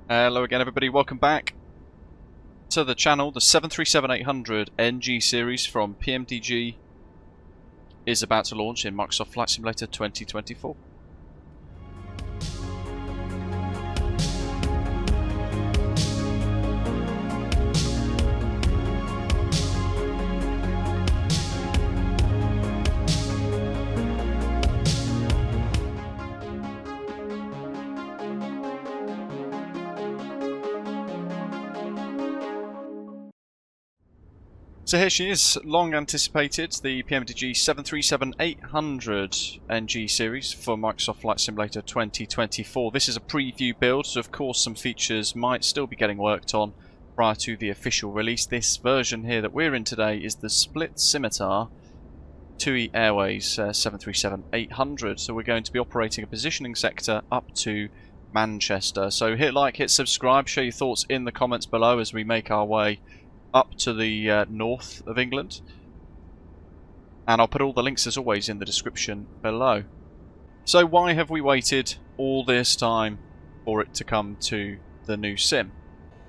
Hello again everybody, welcome back to the channel. The 737-800 NG series from PMDG is about to launch in Microsoft Flight Simulator 2024. So here she is, long anticipated, the PMDG 737-800 NG series for Microsoft Flight Simulator 2024. This is a preview build, so of course some features might still be getting worked on prior to the official release. This version here that we're in today is the Split Scimitar TUI Airways 737-800. So we're going to be operating a positioning sector up to Manchester. So hit like, hit subscribe, share your thoughts in the comments below as we make our way up to the north of England, and I'll put all the links as always in the description below. So why have we waited all this time for it to come to the new sim?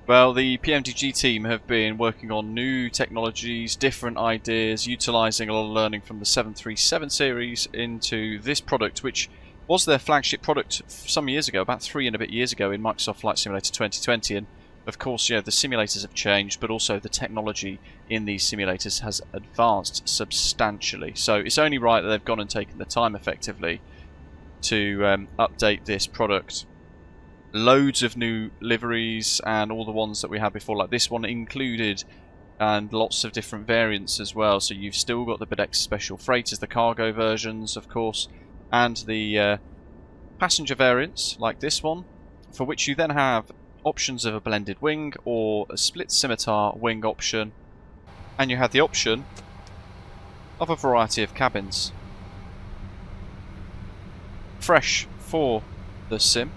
Well, the PMDG team have been working on new technologies, different ideas, utilising a lot of learning from the 737 series into this product, which was their flagship product some years ago, about 3 and a bit years ago in Microsoft Flight Simulator 2020. And of course, the simulators have changed, but also the technology in these simulators has advanced substantially. So it's only right that they've gone and taken the time effectively to update this product. Loads of new liveries and all the ones that we had before, like this one included, and lots of different variants as well. So you've still got the Bidex Special Freighters, the cargo versions, of course, and the passenger variants, like this one, for which you then have options of a blended wing or a split scimitar wing option, and you have the option of a variety of cabins. Fresh for the sim,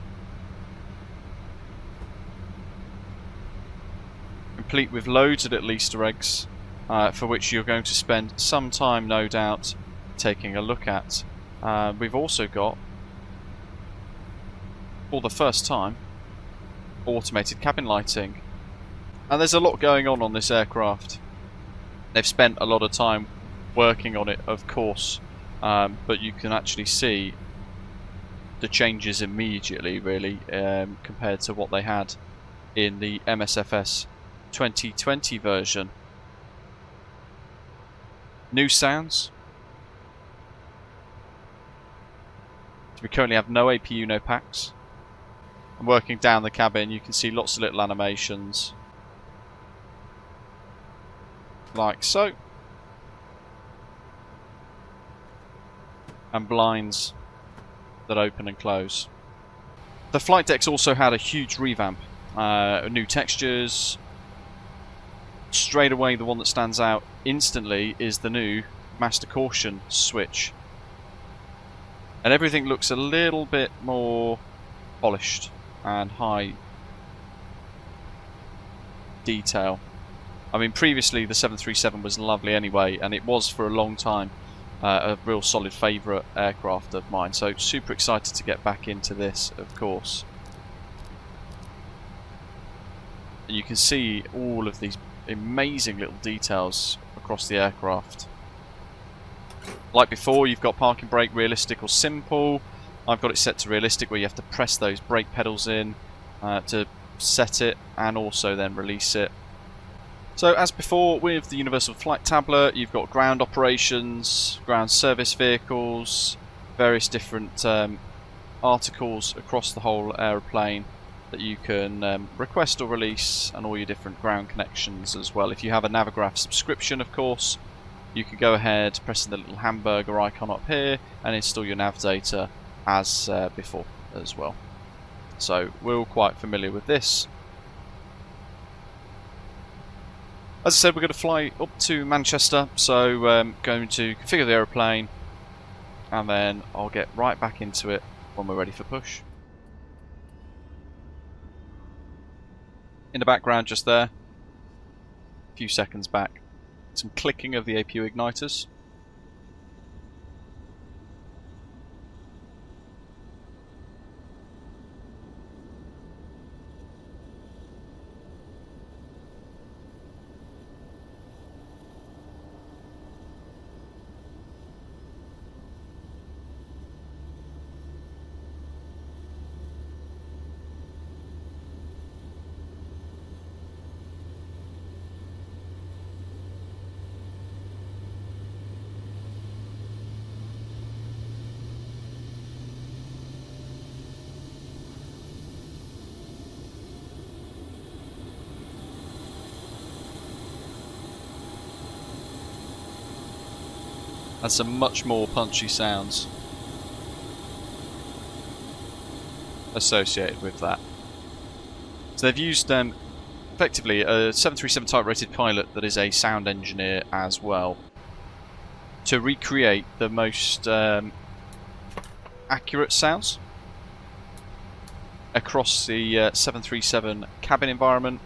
complete with loads of little Easter eggs for which you're going to spend some time, no doubt, taking a look at. We've also got, for the first time, automated cabin lighting, and there's a lot going on this aircraft. They've spent a lot of time working on it, of course, but you can actually see the changes immediately, really, compared to what they had in the MSFS 2020 version. New sounds. So we currently have no APU, no packs. And working down the cabin, you can see lots of little animations, like so, and blinds that open and close. The flight decks also had a huge revamp, new textures. Straight away, the one that stands out instantly is the new Master Caution switch, and everything looks a little bit more polished and high detail. I mean, previously the 737 was lovely anyway, and it was for a long time a real solid favourite aircraft of mine, so super excited to get back into this, of course. And you can see all of these amazing little details across the aircraft. Like before, you've got parking brake, realistic or simple. I've got it set to realistic, where you have to press those brake pedals in to set it and also then release it. So as before with the Universal Flight Tablet, you've got ground operations, ground service vehicles, various different articles across the whole aeroplane that you can request or release, and all your different ground connections as well. If you have a Navigraph subscription, of course, you can go ahead, press the little hamburger icon up here and install your nav data as before as well. So we're all quite familiar with this. As I said, we're going to fly up to Manchester, so going to configure the aeroplane, and then I'll get right back into it when we're ready for push. In the background just there, a few seconds back, some clicking of the APU igniters. and some much more punchy sounds associated with that. So they've used effectively a 737 type rated pilot that is a sound engineer as well to recreate the most accurate sounds across the 737 cabin environment,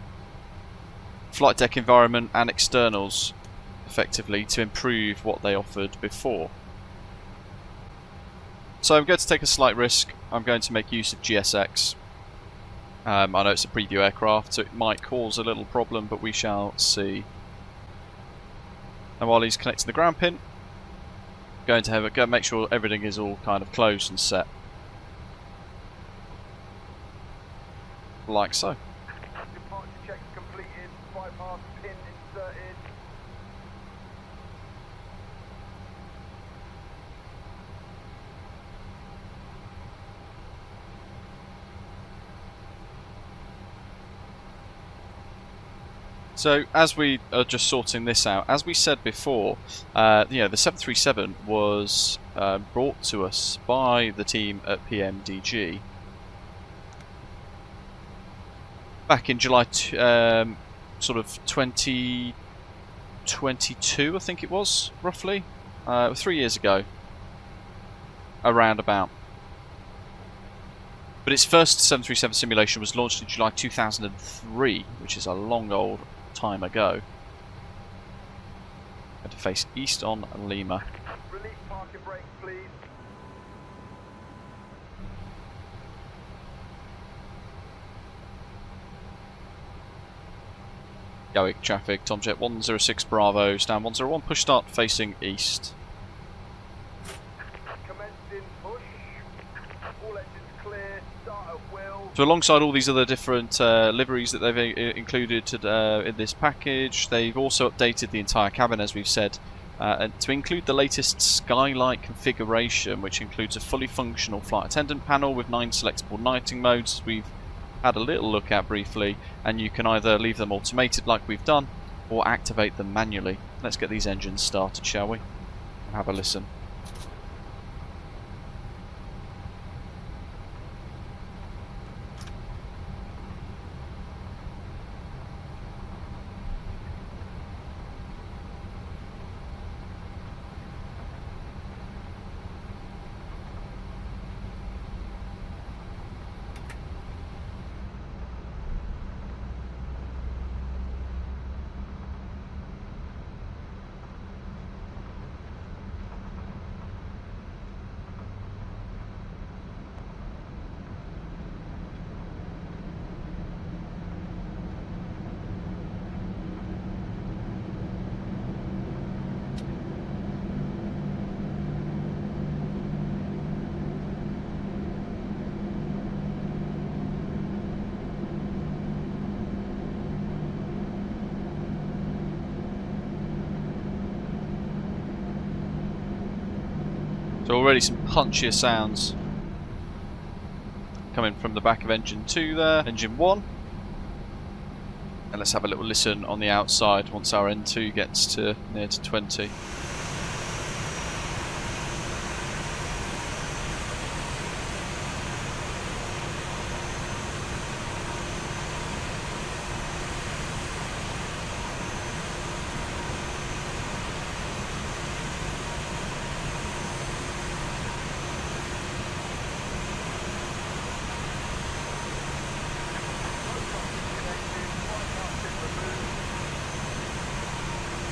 flight deck environment and externals, effectively to improve what they offered before. So I'm going to take a slight risk. I'm going to make use of GSX. I know it's a preview aircraft, so it might cause a little problem, but we shall see. And while he's connecting the ground pin, going to make sure everything is all kind of closed and set, like so. Departure checks completed, bypass pin inserted. So as we are just sorting this out, as we said before, the 737 was brought to us by the team at PMDG back in July sort of 2022, I think it was, roughly, 3 years ago, around about. But its first 737 simulation was launched in July 2003, which is a long old time ago. Had to face east on Lima. Release parking brakes, please. Gatwick traffic, Tomjet 106 Bravo, stand 101, push start facing east. Commencing push. All engines clear. Start at will. So alongside all these other different liveries that they've included in this package, they've also updated the entire cabin, as we've said, and to include the latest skylight configuration, which includes a fully functional flight attendant panel with 9 selectable nighting modes. We've had a little look at briefly, and you can either leave them automated like we've done, or activate them manually. Let's get these engines started, shall we? And have a listen. So already some punchier sounds coming from the back of engine 2 there, engine 1. And let's have a little listen on the outside once our N2 gets to near to 20.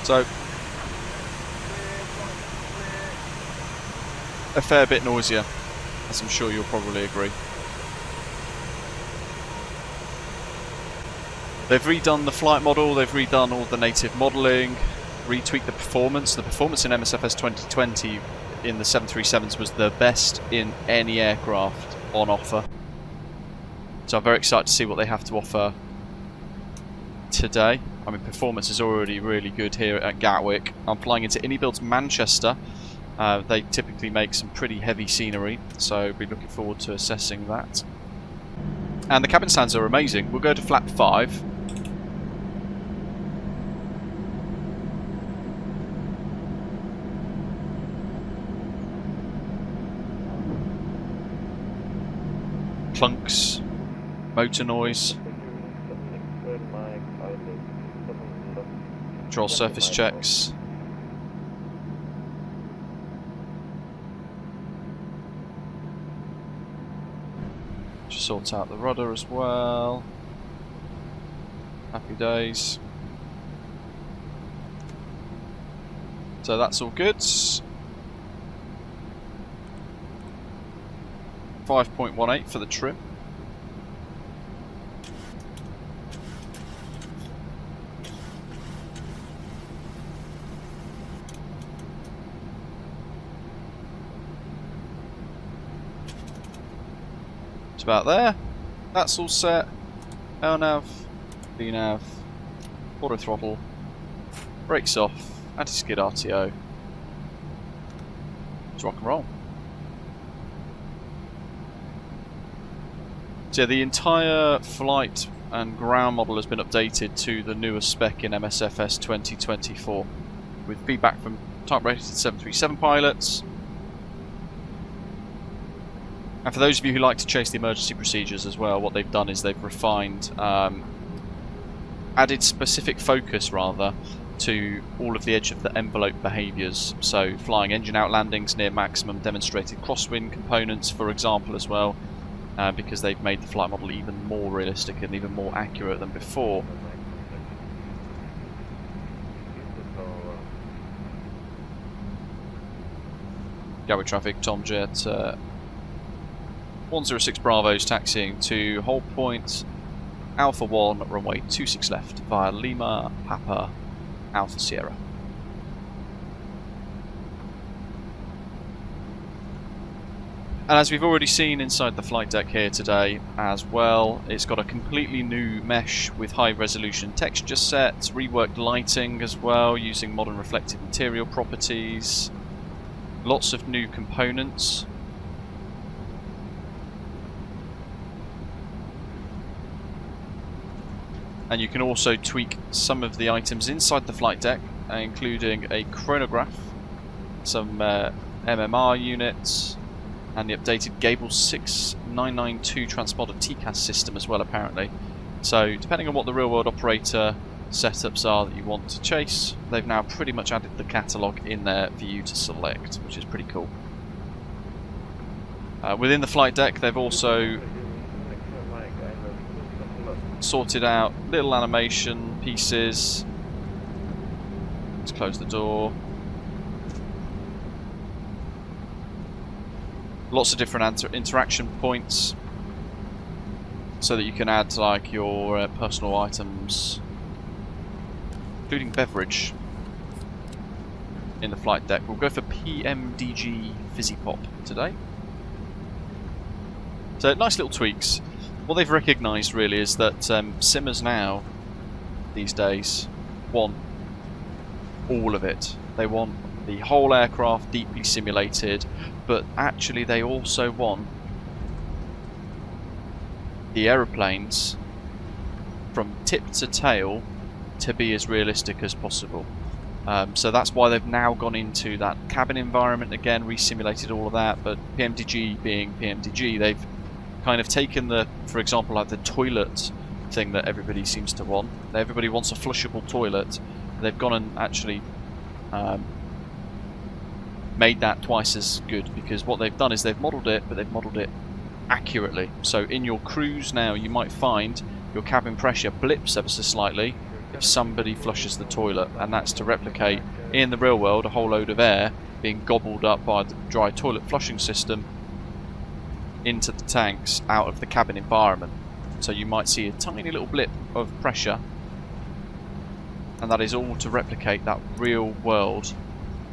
So, a fair bit noisier, as I'm sure you'll probably agree. They've redone the flight model, they've redone all the native modelling, retweaked the performance. The performance in MSFS 2020 in the 737s was the best in any aircraft on offer. So I'm very excited to see what they have to offer today. I mean, performance is already really good here at Gatwick. I'm flying into Innybuilds Manchester. They typically make some pretty heavy scenery, so I'll be looking forward to assessing that. And the cabin sounds are amazing. We'll go to flap 5. motor noise, control surface checks. Just sort out the rudder as well. Happy days. So that's all good. 5.18 for the trim. It's about there. That's all set. LNAV, VNAV, auto throttle, brakes off, anti-skid RTO. Let's rock and roll. So yeah, the entire flight and ground model has been updated to the newer spec in MSFS 2024 with feedback from type-rated 737 pilots. And for those of you who like to chase the emergency procedures as well, what they've done is they've refined, added specific focus rather, to all of the edge of the envelope behaviours. So flying engine out landings near maximum, demonstrated crosswind components for example as well, because they've made the flight model even more realistic and even more accurate than before. Gatwick traffic, Tomjet 106 Bravo's taxiing to hold point Alpha 1, runway 26 left via Lima, Papa, Alpha Sierra. And as we've already seen inside the flight deck here today as well, it's got a completely new mesh with high resolution texture sets, reworked lighting as well using modern reflective material properties, lots of new components. And you can also tweak some of the items inside the flight deck, including a chronograph, some MMR units, and the updated Gable 6992 transponder TCAS system as well apparently. So depending on what the real world operator setups are that you want to chase, they've now pretty much added the catalogue in there for you to select, which is pretty cool. Within the flight deck they've also sorted out little animation pieces. Let's close the door. Lots of different interaction points so that you can add like your personal items, including beverage, in the flight deck. We'll go for PMDG Fizzy Pop today. So nice little tweaks. What they've recognised really is that simmers now, these days, want all of it. They want the whole aircraft deeply simulated, but actually they also want the aeroplanes from tip to tail to be as realistic as possible. So that's why they've now gone into that cabin environment again, re-simulated all of that, but PMDG being PMDG, they've kind of taken the, for example, like the toilet thing that everybody seems to want. Everybody wants a flushable toilet. They've gone and actually made that twice as good, because what they've done is they've modelled it, but they've modelled it accurately. So in your cruise now, you might find your cabin pressure blips ever so slightly if somebody flushes the toilet, and that's to replicate in the real world a whole load of air being gobbled up by the dry toilet flushing system into the tanks out of the cabin environment. So you might see a tiny little blip of pressure, and that is all to replicate that real world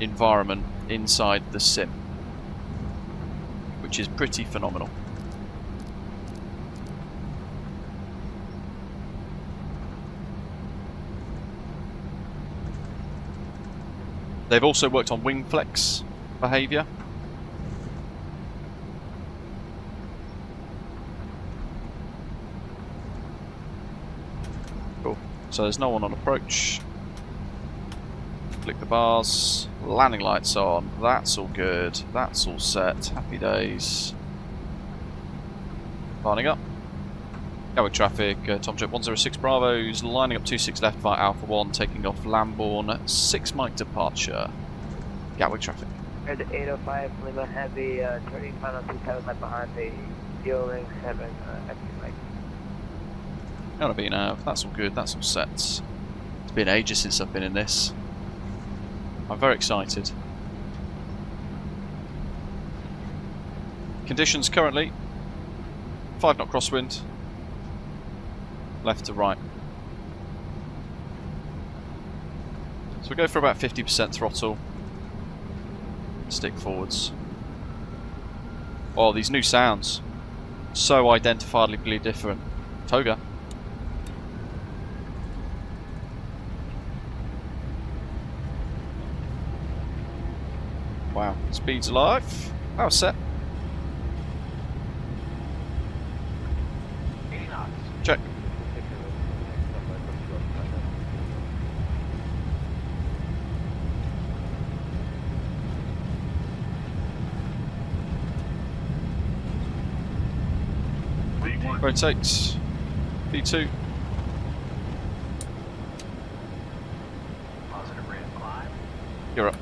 environment inside the sim, which is pretty phenomenal. They've also worked on wing flex behaviour. Cool. So there's no one on approach. Click the bars. Landing lights on. That's all good. That's all set. Happy days. Lining up. Gatwick traffic, Tom Jet 106 Bravo's lining up 26 left via Alpha 1, taking off Lambourne, 6 Mike departure. Gatwick traffic. At 805 Lima Heavy, turning final 27 left behind the fueling 7 exit right. Gonna be now. That's all good, that's all set. It's been ages since I've been in this. I'm very excited. Conditions currently 5 knot crosswind, left to right. So we go for about 50% throttle, stick forwards. Oh, these new sounds, so identifiably different. Toga. Wow, speed's alive. Power set. Check. Rotates. V2. Positive rate of climb. You're up.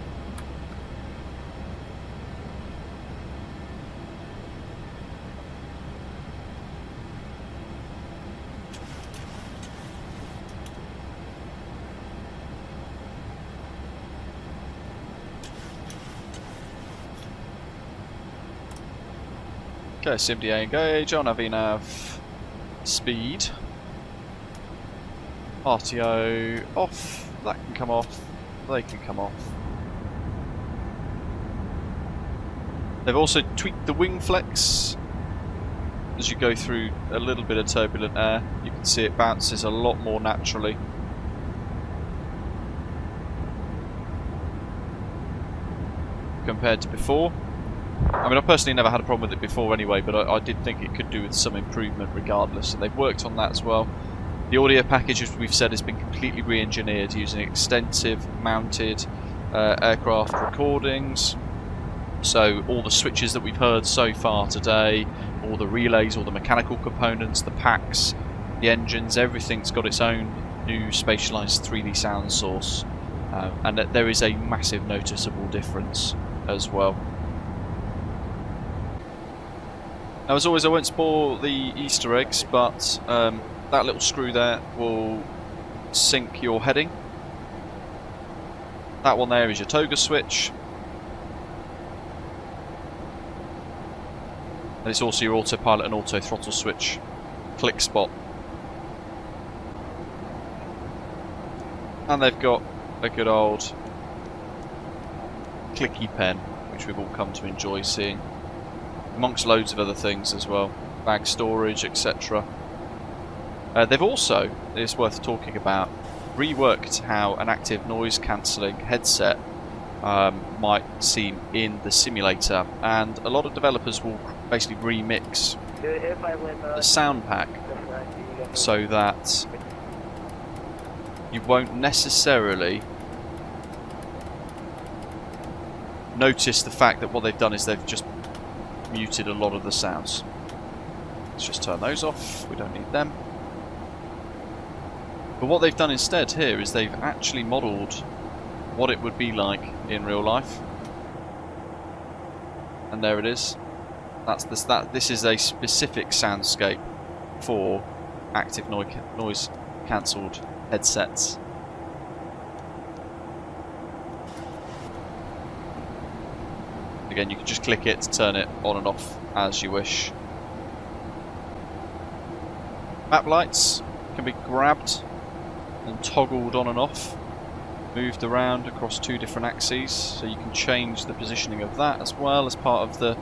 Okay, SIMDA engage on AVNAV speed. RTO off, that can come off, they can come off. They've also tweaked the wing flex. As you go through a little bit of turbulent air, you can see it bounces a lot more naturally. Compared to before. I mean, I personally never had a problem with it before anyway, but I did think it could do with some improvement regardless, and they've worked on that as well. The audio package, as we've said, has been completely re-engineered using extensive mounted aircraft recordings. So all the switches that we've heard so far today, all the relays, all the mechanical components, the packs, the engines, everything's got its own new spatialized 3D sound source, and there is a massive noticeable difference as well. Now, as always, I won't spoil the Easter eggs, but that little screw there will sync your heading. That one there is your toga switch. And it's also your autopilot and auto throttle switch click spot. And they've got a good old clicky pen, which we've all come to enjoy seeing, amongst loads of other things as well, bag storage, etc. They've also, it's worth talking about, reworked how an active noise cancelling headset might seem in the simulator, and a lot of developers will basically remix the sound pack so that you won't necessarily notice the fact that what they've done is they've just muted a lot of the sounds. Let's just turn those off, we don't need them. But what they've done instead here is they've actually modelled what it would be like in real life. And there it is. This is a specific soundscape for active noise cancelled headsets. Again, you can just click it to turn it on and off as you wish. Map lights can be grabbed and toggled on and off, moved around across 2 different axes, so you can change the positioning of that as well as part of the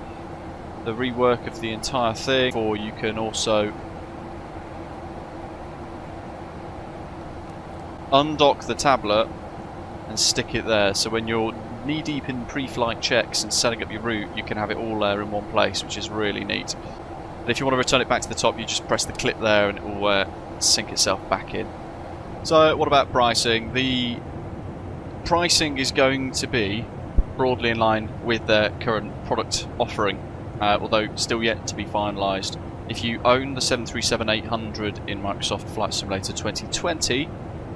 rework of the entire thing. Or you can also undock the tablet and stick it there, so when you're knee deep in pre-flight checks and setting up your route, you can have it all there in one place, which is really neat. And if you want to return it back to the top, you just press the clip there and it will sync itself back in. So what about pricing? The pricing is going to be broadly in line with their current product offering, although still yet to be finalised. If you own the 737-800 in Microsoft Flight Simulator 2020,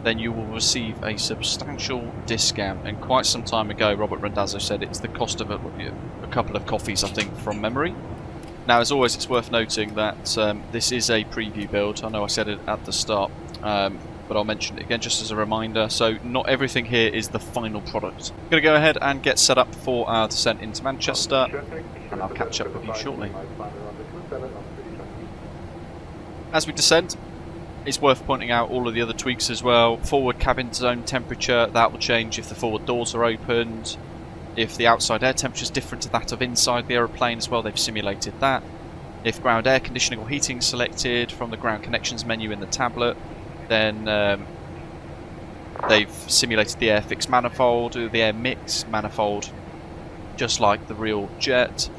then you will receive a substantial discount. And quite some time ago, Robert Randazzo said it's the cost of a couple of coffees, I think, from memory. Now, as always, it's worth noting that this is a preview build. I know I said it at the start, but I'll mention it again just as a reminder. So not everything here is the final product. I'm going to go ahead and get set up for our descent into Manchester, and I'll catch up with you shortly. As we descend, it's worth pointing out all of the other tweaks as well. Forward cabin zone temperature, that will change if the forward doors are opened. If the outside air temperature is different to that of inside the aeroplane as well, they've simulated that. If ground air conditioning or heating is selected from the ground connections menu in the tablet, then they've simulated the air fix manifold, or the air mix manifold, just like the real jet.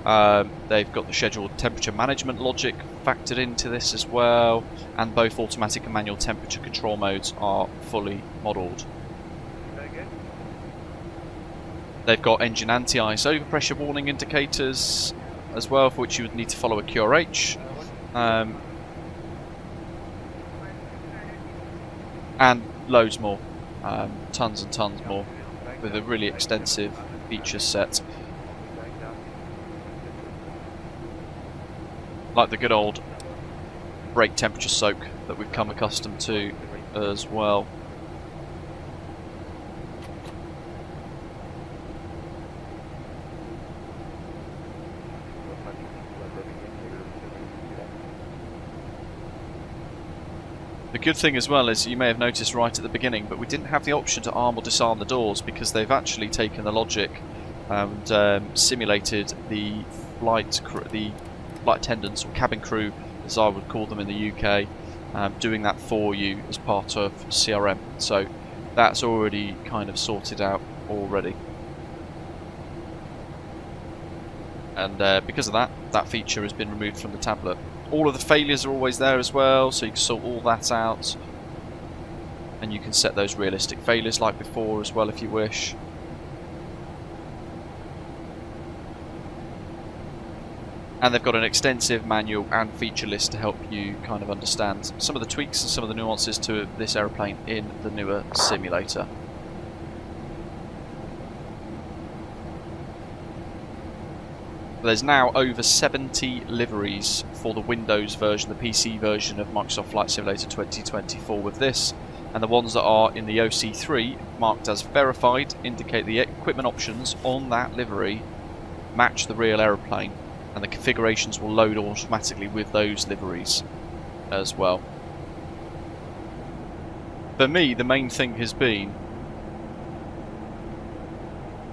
They've got the scheduled temperature management logic factored into this as well, and both automatic and manual temperature control modes are fully modelled. They've got engine anti-ice overpressure warning indicators as well, for which you would need to follow a QRH. And loads more, tons and tons more, with a really extensive feature set. Like the good old brake temperature soak that we've come accustomed to as well. The good thing as well is, you may have noticed right at the beginning, but we didn't have the option to arm or disarm the doors, because they've actually taken the logic and simulated the flight attendants, or cabin crew as I would call them in the UK, doing that for you as part of CRM. So that's already kind of sorted out already. And because of that, that feature has been removed from the tablet. All of the failures are always there as well, so you can sort all that out. And you can set those realistic failures like before as well if you wish. And they've got an extensive manual and feature list to help you kind of understand some of the tweaks and some of the nuances to this aeroplane in the newer simulator. There's now over 70 liveries for the Windows version, the PC version of Microsoft Flight Simulator 2024 with this, and the ones that are in the OC3 marked as verified indicate the equipment options on that livery match the real aeroplane, and the configurations will load automatically with those liveries as well. For me, the main thing has been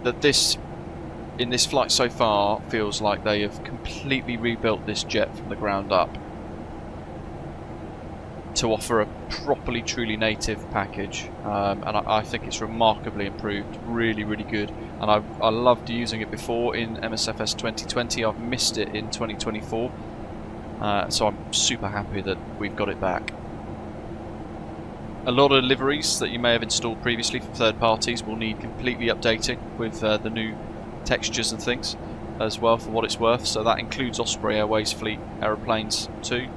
that in this flight so far feels like they have completely rebuilt this jet from the ground up to offer a properly, truly native package, and I think it's remarkably improved, really, really good. And I loved using it before in MSFS 2020. I've missed it in 2024, so I'm super happy that we've got it back. A lot of liveries that you may have installed previously from third parties will need completely updating with the new textures and things as well, for what it's worth. So that includes Osprey Airways fleet aeroplanes too,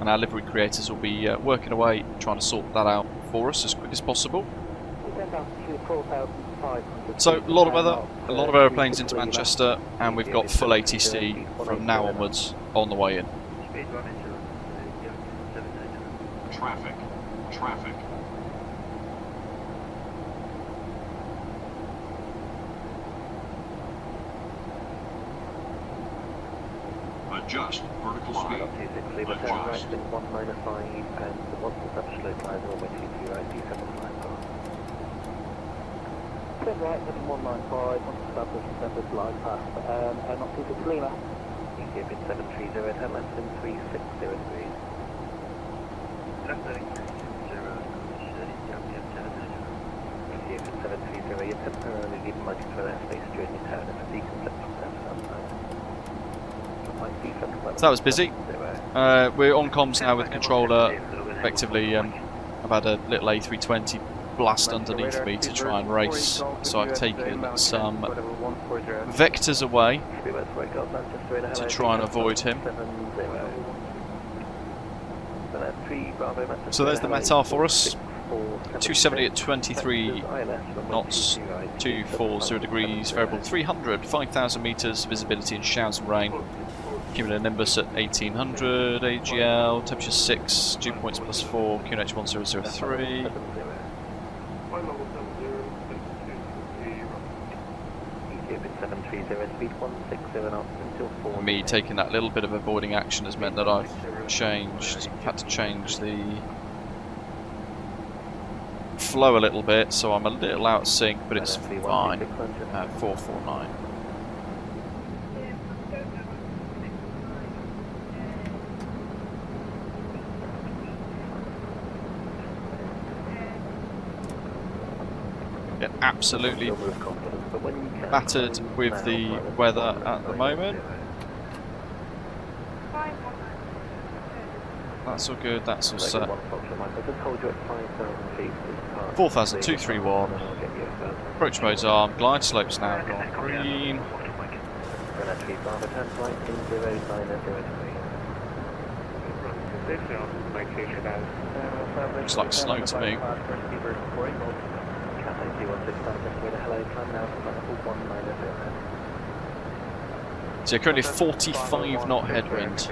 and our livery creators will be working away trying to sort that out for us as quick as possible. So a lot of aeroplanes into Manchester, and we've got full ATC from now onwards on the way in. Traffic. Adjust vertical speed. Adjust. 195 and once the touch slope lies all the way to your right, 275. Turn right, heading 195, once established, established glide path, and not 26 Lima. You give it 730, turn left in 3603. You give it 730, you're temporarily leaving motor for airspace during your turn and fatigue conceptual steps outside. So that was busy. We're on comms now with the controller. Effectively, I've had a little A320 blast underneath me to try and race, so I've taken some vectors away to try and avoid him. So there's the METAR for us. 270 at 23 knots, 240 degrees, variable 300, 5,000 metres, visibility in showers and rain. Cumulative Nimbus at 1800, AGL, temperature 6, dew points +4, QNH 1003. Me taking that little bit of avoiding action has meant that I've had to change the flow a little bit, so I'm a little out of sync, but it's fine at 449. Get absolutely battered with the weather at the moment. That's all good, that's all set. 4,231. Approach mode's armed, glide slopes now gone green. Looks like snow to me. So currently 45 knot headwind.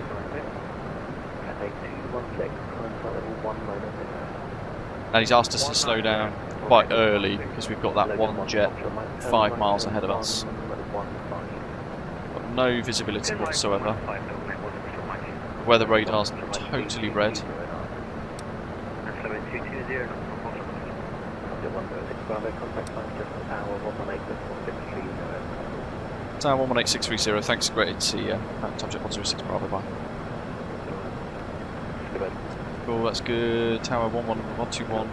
And he's asked us to slow down quite early because we've got that one jet 5 miles ahead of us. Got no visibility whatsoever. Weather radar's totally red. Tower 118630, thanks, great to see you. Subject 106 Bravo, bye. Cool, that's good. Tower 121.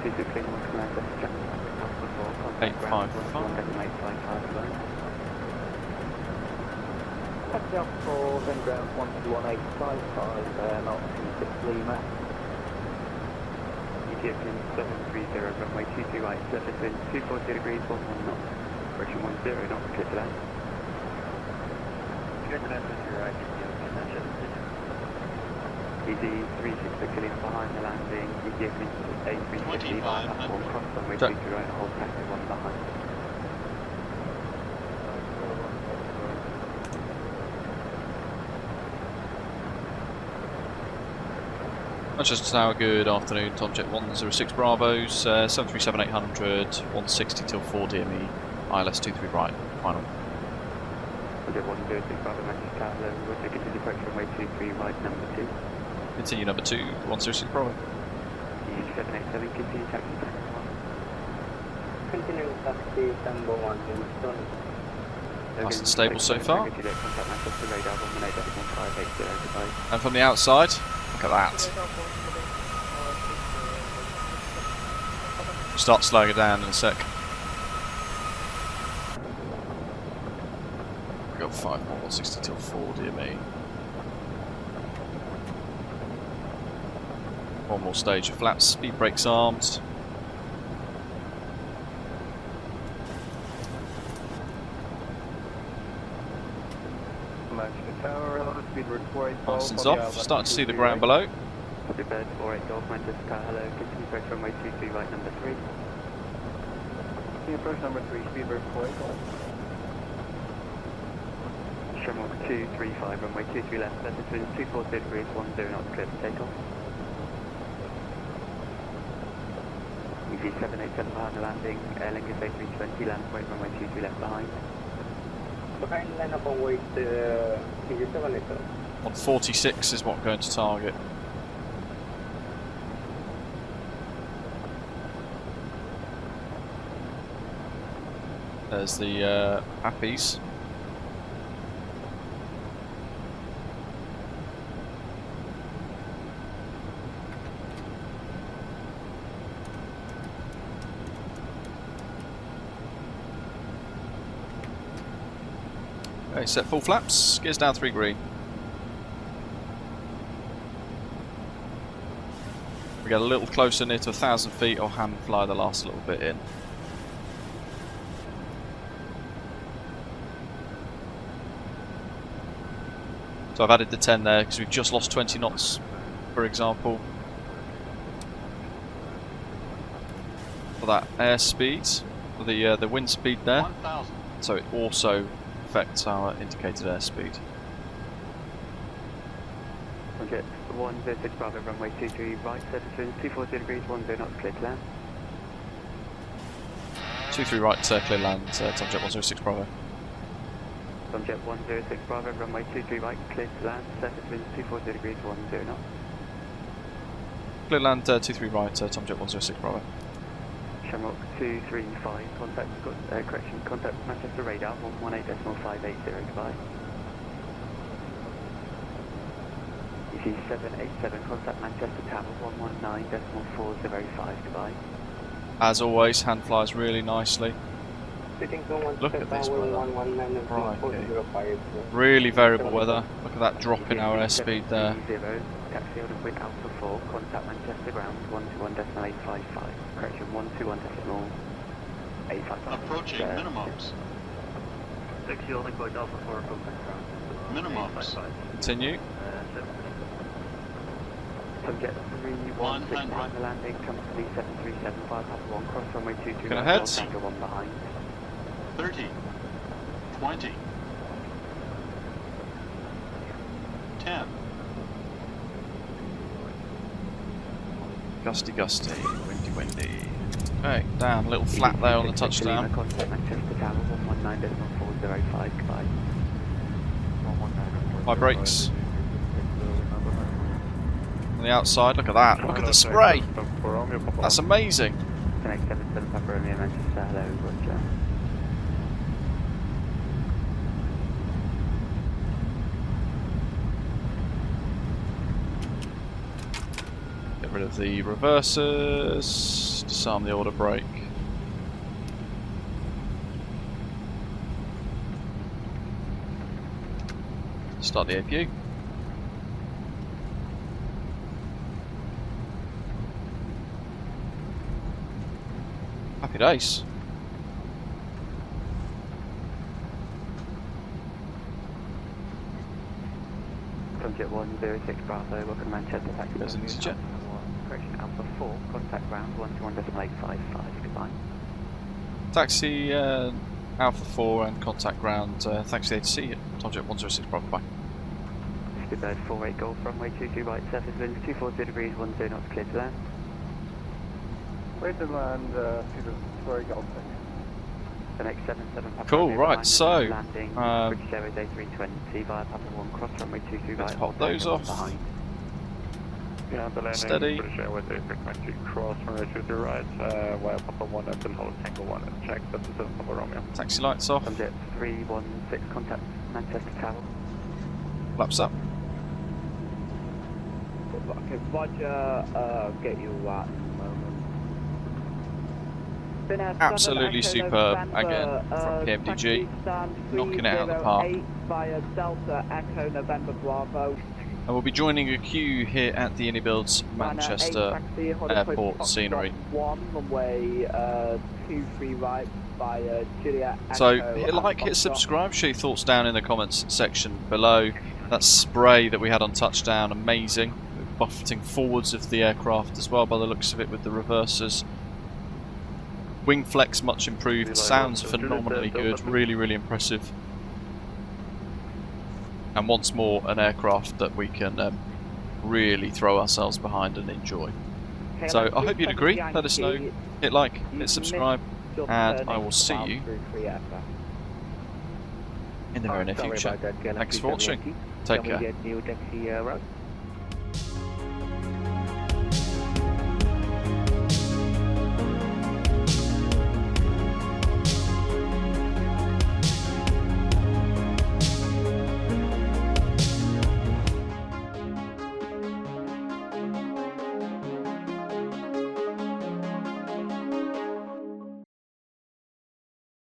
855. Taxi up for then ground 121.855, not 26 Lima. Ethiopian 730, runway 22 right, surface wind 240 degrees, 11 knots, correction 10 knots, clear to land. Easy 36 killing behind the landing, Ethiopian 8350 by platform, cross runway 22 right, hold taxi 1 behind. Manchester Tower, good afternoon. Tomjet 106 Bravos, 737-800, 160 till 4 DME, ILS 23 right, final. Tomjet 106 Bravo, Manchester Tower, we'll take it to the correction runway 23 right, number 2. Continue number 2, 106 Bravo. 787, continue taxi number 1. Continue taxi number 1, Houston. Nice and stable so far. And from the outside, look at that. Start slowing it down in a sec. We've got 5 more, 160 till 4, dear me. One more stage of flaps, speed brakes armed. License off, starting to see the ground below. Bird 48 Golf, Manchester Tower, hello, continue approach runway 23 right, number 3. Approach number 3, Speedbird 48 Golf. Shamrock 235, runway 23 left, surface wind 240 degrees, 10 knots, clear to take off. EG 787 behind the landing, Air Lingus A320, land point runway 23 left behind. Behind line up on weight, EG 787. 146 is what I'm going to target. There's the Appies. Okay, set full flaps, gears down 3 green. get a little closer, near to 1,000 feet, or hand fly the last little bit in. So I've added the 10 there because we've just lost 20 knots, for example, for that airspeed, for the wind speed there. 1,000. So it also affects our indicated airspeed. Jet 106 Bravo, runway 23 right, surface winds 240 degrees, 10 knots, clear to land. 23 right, clear land, Tomjet 106 Bravo. Jet 106 Bravo, runway 23 right, clear to land, surface winds 240 degrees, 10 knots. Clear land, 23 right, Tomjet 106 Bravo. Shamrock 235, contact Manchester radar 118.580, goodbye. EC 787, contact Manchester Tower 119.405, goodbye. As always, hand flies really nicely. Look at this weather. Right, really variable weather. Look at that drop in our airspeed there. Taxi out of wind Alpha 4, contact Manchester ground 121.855, correction 121.855. Approaching minimums. Taxi on Gatwick Alpha 4, contact ground. Minimums. Continue. Subject 316 behind the landing, company 737, 5 Papa 1, cross runway 22, Going ahead. Tango 1 behind. 30. 20. 10. Gusty, gusty, windy, windy. Okay, down, a little flat there on the touchdown. Contact Manchester Tower 119.405, goodbye. High brakes. On the outside, look at that. Look at the spray. That's amazing. Connect 77 Papa Romeo Manchester, hello, Roger. Get rid of the reversers. Disarm the order brake. Start the APU. Happy days. Jet 106 Bravo, welcome to Manchester, taxi. There's an EasyJet. Correction Alpha 4, contact ground 121.855, goodbye. Taxi Alpha 4 and contact ground. Thanks to the ATC at Tomjet 106 Bravo. Bye. Goodbird 48 Golf, runway 22 right, surface winds 240 degrees, 10 knots, clear to land. Wait to land, sorry, Golf. The next 77 Papa Cool, Romeo right, behind, so, landing, British Airways A320 via Papa 1, cross runway 22 let's right, pop those Tango 1 off. behind. Yeah, the landing, Steady. British Airways A320, cross runway 22 right, via Papa 1 until hold Tango 1 and check 77 Papa Romeo. Taxi lights off. Jet 316, contact Manchester Tower. Flaps up. Okay, Roger, get you at the moment. Absolutely superb again from PMDG. Knocking it out of the park. Via Delta Echo November Bravo. And we'll be joining a queue here at the Unibuild's Manchester Airport scenery. Runway 23 right via Juliet Echo. So hit like, hit subscribe, share your thoughts down in the comments section below. That spray that we had on touchdown, amazing. We're buffeting forwards of the aircraft as well by the looks of it with the reversers. Wing flex much improved, sounds phenomenally good, really, really impressive. And once more, an aircraft that we can really throw ourselves behind and enjoy. So I hope you'd agree, let us know, hit like, hit subscribe, and I will see you in the very near future. Thanks for watching, take care.